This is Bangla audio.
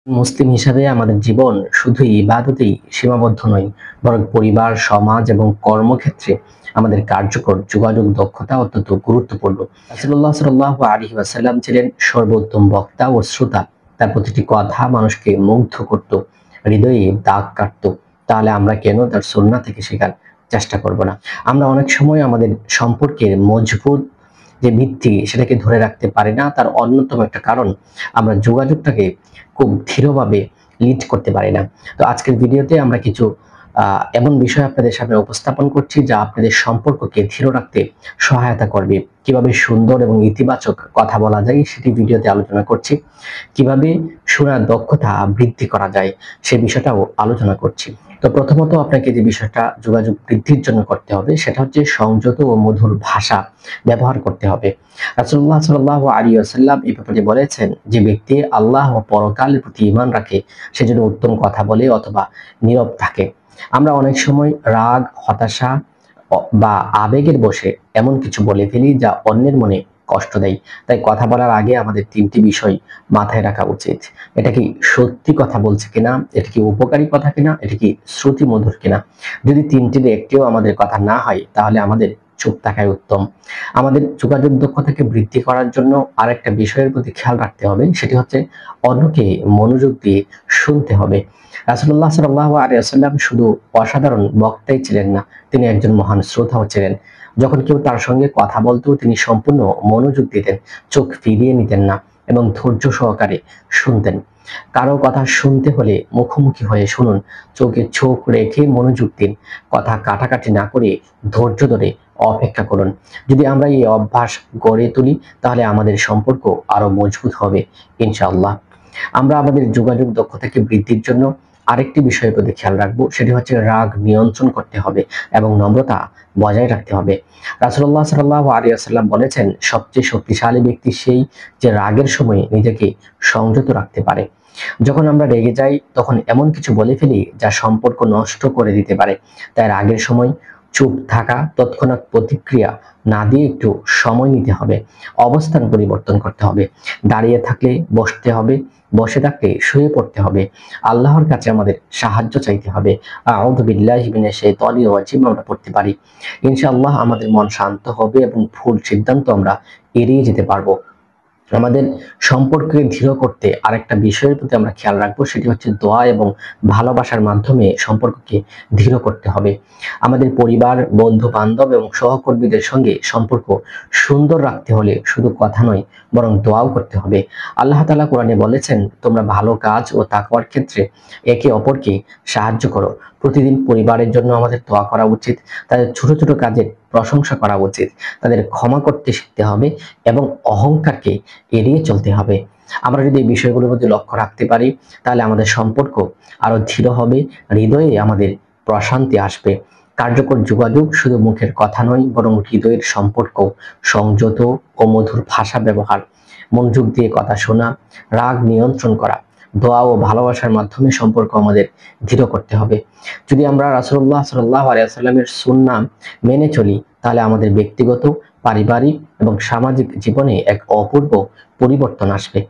মুসলিম হিসাবে আমাদের জীবন শুধু ইবাদতেই সীমাবদ্ধ নয়, বরং পরিবার, সমাজ এবং কর্মক্ষেত্রে আমাদের কার্যকর যোগাযোগ দক্ষতা অত্যন্ত গুরুত্বপূর্ণ। রাসূলুল্লাহ সাল্লাল্লাহু আলাইহি ওয়াসাল্লাম ছিলেন সর্বোত্তম বক্তা ও শ্রোতা। তার প্রতিটি কথা মানুষকে মুগ্ধ করত, হৃদয়ে দাগ কাটত। তাহলে আমরা কেন তার সুন্নাহ থেকে শেখার চেষ্টা করব না? আমরা অনেক সময় আমাদের সম্পর্কের মজবুত যে ভিত্তি সেটাকে ধরে রাখতে পারি না। তার অন্যতম একটা কারণ আমরা যোগাযোগটাকে খুব দৃঢ়ভাবে লিড করতে পারি না। তো আজকের ভিডিওতে আমরা কিছু এমন বিষয় আপনাদের সামনে উপস্থাপন করছি যা আপনাদের সম্পর্ককে দৃঢ় রাখতে সহায়তা করবে। কিভাবে সুন্দর এবং ইতিবাচক কথা বলা যায় সেটি ভিডিওতে আলোচনা করছি। কিভাবে শোনার দক্ষতা বৃদ্ধি করা যায় সে বিষয়টাও আলোচনা করছি। তো প্রথমত আপনাকে যে বিষয়টা যোগাযোগ বৃদ্ধির জন্য করতে হবে সেটা হচ্ছে সংযত ও মধুর ভাষা ব্যবহার করতে হবে। রাসূলুল্লাহ সাল্লাল্লাহু আলাইহি ওয়াসাল্লাম এই ব্যাপারে বলেছেন, যে ব্যক্তি আল্লাহ ও পরকালের প্রতি ঈমান রাখে সে যেন উত্তম কথা বলে অথবা নীরব থাকে। আমরা অনেক সময় রাগ, হতাশা বা আবেগের বশে এমন কিছু বলে ফেলি যা অন্যের মনে কষ্ট দেয়। তাই কথা বলার আগে আমাদের তিনটি বিষয় মাথায় রাখা উচিত। এটা কি সত্যি কথা বলছে কিনা, এটা কি উপকারী কথা কিনা, এটা কি শ্রুতি মধুর কিনা। যদি তিনটির একটিও আমাদের কথা না হয় তাহলে আমাদের চুপ থাকাই উত্তম। আমাদের যোগাযোগ দক্ষতাকে বৃদ্ধি করার জন্য আরেকটা বিষয়ের প্রতি খেয়াল রাখতে হবে, সেটি হচ্ছে অন্যকে মনোযোগ দিয়ে শুনতে হবে। রাসূলুল্লাহ সাল্লাল্লাহু আলাইহি ওয়াসাল্লাম শুধু অসাধারণ বক্তাই ছিলেন না, তিনি একজন মহান শ্রোতাও ছিলেন। যখন কেউ তার সঙ্গে কথা বলতো তিনি সম্পূর্ণ মনোযোগ দিতেন, চোখ ফিরিয়ে নিতেন না এবং ধৈর্য সহকারে শুনতেন। কারো কথা শুনতে হলে মুখোমুখি হয়ে শুনুন, চোখে চোখ রেখে মনোযোগ দিন, কথা কাটাকাটি না করে ধৈর্য ধরে অপেক্ষা করুন। যদি আমরা এই অভ্যাস গড়ে তুলি তাহলে আমাদের সম্পর্ক আরো মজবুত হবে ইনশাআল্লাহ। আমরা আমাদের যোগাযোগ দক্ষতাকে বৃদ্ধির জন্য আরেকটি বিষয়ের প্রতি খেয়াল রাখবো, সেটি হচ্ছে রাগ নিয়ন্ত্রণ করতে হবে এবং নম্রতা বজায় রাখতে হবে। রাসূলুল্লাহ সাল্লাল্লাহু আলাইহি ওয়াসাল্লাম বলেছেন, সবচেয়ে শক্তিশালী ব্যক্তি সেই যে রাগের সময় নিজেকে সংযত রাখতে পারে। যখন আমরা রেগে যাই তখন এমন কিছু বলে ফেলি যা সম্পর্ক নষ্ট করে দিতে পারে। তাই রাগের সময় চুপ থাকা, তৎক্ষণাৎ প্রতিক্রিয়া না দিয়ে একটু সময় নিতে হবে, অবস্থান পরিবর্তন করতে হবে। দাঁড়িয়ে থাকলে বসতে হবে, বসে থাকলে শুয়ে পড়তে হবে। আল্লাহর কাছে আমাদের সাহায্য চাইতে হবে। আউযু বিল্লাহি মিনাশ শাইতানির রাজিম আমরা পড়তে পারি। ইনশাআল্লাহ আমাদের মন শান্ত হবে এবং ভুল সিদ্ধান্ত আমরা এড়িয়ে যেতে পারবো। আমাদের সম্পর্ককে দৃঢ় করতে আরেকটা বিষয়ের প্রতি আমরা খেয়াল রাখবো, সেটি হচ্ছে দোয়া এবং ভালোবাসার মাধ্যমে সম্পর্ককে দৃঢ় করতে হবে। আমাদের পরিবার, বন্ধু বান্ধব এবং সহকর্মীদের সঙ্গে সম্পর্ক সুন্দর রাখতে হলে শুধু কথা নয় বরং দোয়াও করতে হবে। আল্লাহ তাআলা কোরআনে বলেছেন, তোমরা ভালো কাজ ও তাকওয়ার ক্ষেত্রে একে অপরকে সাহায্য করো। প্রতিদিন পরিবারের জন্য আমাদের দোয়া করা উচিত, তাদের ছোট ছোট কাজের প্রশংসা করা উচিত, তাদের ক্ষমা করতে শিখতে হবে এবং অহংকারকে এড়িয়ে চলতে হবে। আমরা যদি এই বিষয়গুলোর মধ্যে লক্ষ্য রাখতে পারি তাহলে আমাদের সম্পর্ক আরো দৃঢ় হবে, হৃদয়ে আমাদের প্রশান্তি আসবে। কার্যকর যোগাযোগ শুধু মুখের কথা নয় বরং হৃদয়ের সম্পর্ক। সংযত ও মধুর ভাষা ব্যবহার, মনোযোগ দিয়ে কথা শোনা, রাগ নিয়ন্ত্রণ করা, দোয়া ও ভালোবাসার মাধ্যমে সম্পর্ক আমাদের দৃঢ় করতে হবে। যদি আমরা রাসূলুল্লাহ সাল্লাল্লাহু আলাইহি ওয়াসাল্লামের সুন্নাহ মেনে চলি তাহলে আমাদের ব্যক্তিগত, পারিবারিক এবং সামাজিক জীবনে এক অপূর্ব পরিবর্তন আসবে।